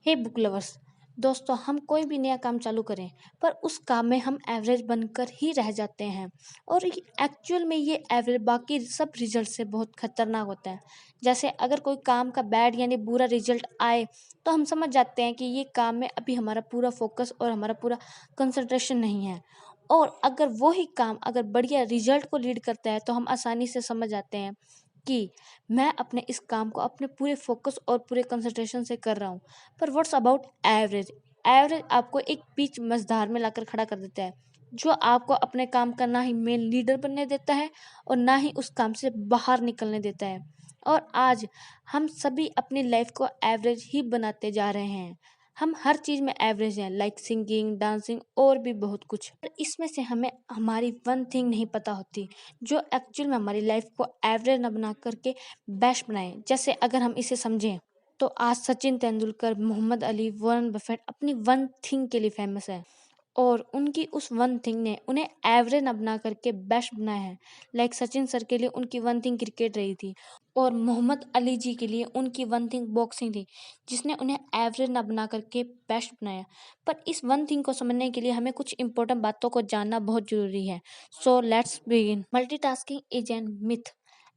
हे book lovers, दोस्तों हम कोई भी नया काम चालू करें पर उस काम में हम एवरेज बनकर ही रह जाते हैं। और एक्चुअल में ये एवरेज बाकी सब रिजल्ट से बहुत खतरनाक होता है। जैसे अगर कोई काम का बैड यानी बुरा रिजल्ट आए तो हम समझ जाते हैं कि ये काम में अभी हमारा पूरा फोकस और हमारा पूरा कंसंट्रेशन नहीं है। और अगर वही काम अगर बढ़िया रिजल्ट को लीड करता है तो हम आसानी से समझ जाते हैं कि मैं अपने इस काम को अपने पूरे फोकस और पूरे कंसंट्रेशन से कर रहा हूँ। पर व्हाट्स अबाउट एवरेज? एवरेज आपको एक बीच मझधार में लाकर खड़ा कर देता है, जो आपको अपने काम का ना ही मेन लीडर बनने देता है और ना ही उस काम से बाहर निकलने देता है। और आज हम सभी अपनी लाइफ को एवरेज ही बनाते जा रहे हैं। हम हर चीज में एवरेज हैं, लाइक सिंगिंग, डांसिंग और भी बहुत कुछ। पर इसमें से हमें हमारी वन थिंग नहीं पता होती, जो एक्चुअल में हमारी लाइफ को एवरेज न बना करके बेस्ट बनाए। जैसे अगर हम इसे समझें तो आज सचिन तेंदुलकर, मोहम्मद अली, वॉरेन बफेट अपनी वन थिंग के लिए फेमस है। और उनकी उस वन थिंग ने उन्हें एवरेज न बना करके बेस्ट बनाया है। लाइक सचिन सर के लिए उनकी वन थिंग क्रिकेट रही थी और मोहम्मद अली जी के लिए उनकी वन थिंग बॉक्सिंग थी, जिसने उन्हें एवरेज न बना करके बेस्ट बनाया। पर इस वन थिंग को समझने के लिए हमें कुछ इंपॉर्टेंट बातों को जानना बहुत जरूरी है। So let's begin. Multitasking is an myth.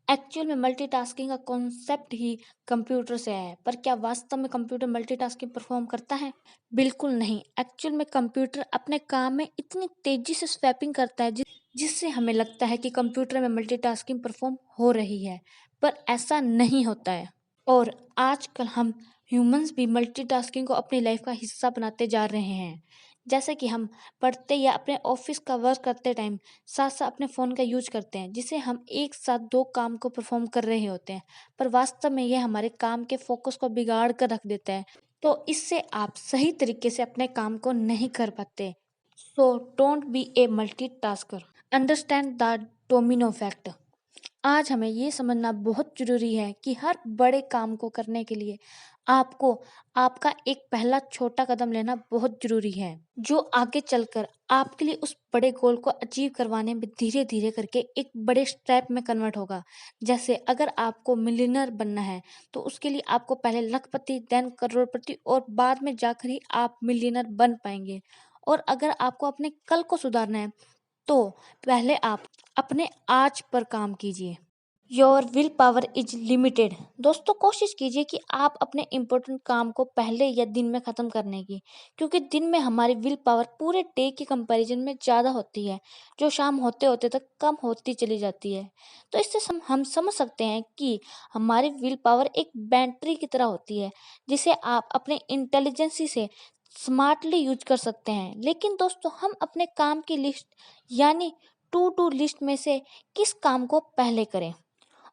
Actual में मल्टीटास्किंग का कॉन्सेप्ट ही कंप्यूटर से आया है, पर क्या वास्तव में कंप्यूटर मल्टीटास्किंग परफॉर्म करता है? बिल्कुल नहीं। एक्चुअल में कंप्यूटर अपने काम में इतनी तेजी से स्वैपिंग करता है जिससे हमें लगता है कि कंप्यूटर में मल्टीटास्किंग परफॉर्म हो रही है, पर ऐसा नहीं होता है। और आजकल हम ह्यूमंस भी मल्टीटास्किंग को अपनी लाइफ का हिस्सा बनाते जा रहे हैं। जैसे कि हम पढ़ते या अपने ऑफिस का वर्क करते टाइम साथ साथ अपने फ़ोन का यूज करते हैं, जिससे हम एक साथ दो काम को परफॉर्म कर रहे होते हैं, पर वास्तव में यह हमारे काम के फोकस को बिगाड़ कर रख देता है। तो इससे आप सही तरीके से अपने काम को नहीं कर पाते। So don't be A multitasker. Understand the domino effect. आज हमें ये समझना बहुत जरूरी है कि हर बड़े काम को करने के लिए आपको आपका एक पहला छोटा कदम लेना बहुत जरूरी है, जो आगे चलकर आपके लिए उस बड़े गोल को अचीव करवाने में धीरे धीरे करके एक बड़े स्टेप में कन्वर्ट होगा। जैसे अगर आपको मिलियनर बनना है तो उसके लिए आपको पहले लखपति, देन करोड़पति और बाद में जाकर ही आप मिलियनर बन पाएंगे। और अगर आपको अपने कल को सुधारना है तो पहले आप अपने आज पर काम कीजिए। Your will power is limited. दोस्तों कोशिश कीजिए कि आप अपने इम्पोर्टेंट काम को पहले या दिन में ख़त्म करने की, क्योंकि दिन में हमारी विल पावर पूरे डे के कंपैरिजन में ज़्यादा होती है, जो शाम होते होते तक कम होती चली जाती है। तो इससे हम समझ सकते हैं कि हमारी विल पावर एक बैटरी की तरह होती है, जिसे आप अपने इंटेलिजेंसी से स्मार्टली यूज कर सकते हैं। लेकिन दोस्तों हम अपने काम की लिस्ट यानी टू डू लिस्ट में से किस काम को पहले करें?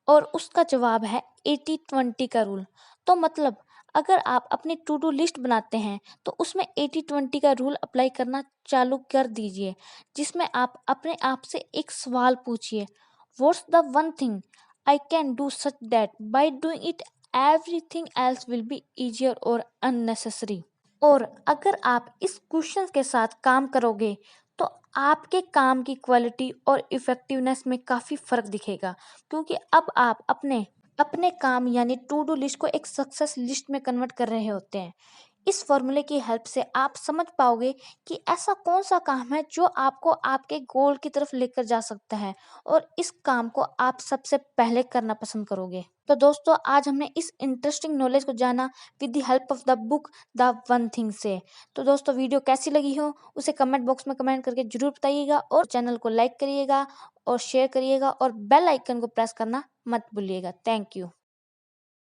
और उसका जवाब है 80-20 का रूल। तो मतलब अगर आप अपनी टू डू लिस्ट बनाते हैं तो उसमें 80-20 का रूल अप्लाई करना चालू कर दीजिए, जिसमें आप अपने आप से एक सवाल पूछिए, what's the one thing I can do such that by doing it everything else will be easier और अननेसेसरी। और अगर आप इस क्वेश्चन के साथ काम करोगे तो आपके काम की क्वालिटी और इफेक्टिवनेस में काफ़ी फ़र्क दिखेगा, क्योंकि अब आप अपने अपने काम यानी टू डू लिस्ट को एक सक्सेस लिस्ट में कन्वर्ट कर रहे होते हैं। इस फॉर्मूले की हेल्प से आप समझ पाओगे कि ऐसा कौन सा काम है जो आपको आपके गोल की तरफ लेकर जा सकता है और इस काम को आप सबसे पहले करना पसंद करोगे। तो दोस्तों आज हमने इस इंटरेस्टिंग नॉलेज को जाना with the help of the book the one thing से। तो दोस्तों वीडियो कैसी लगी हो उसे कमेंट बॉक्स में कमेंट करके जरूर बताइएगा, और चैनल को लाइक करिएगा और शेयर करिएगा और बेल आइकन को प्रेस करना मत भूलिएगा। Thank you.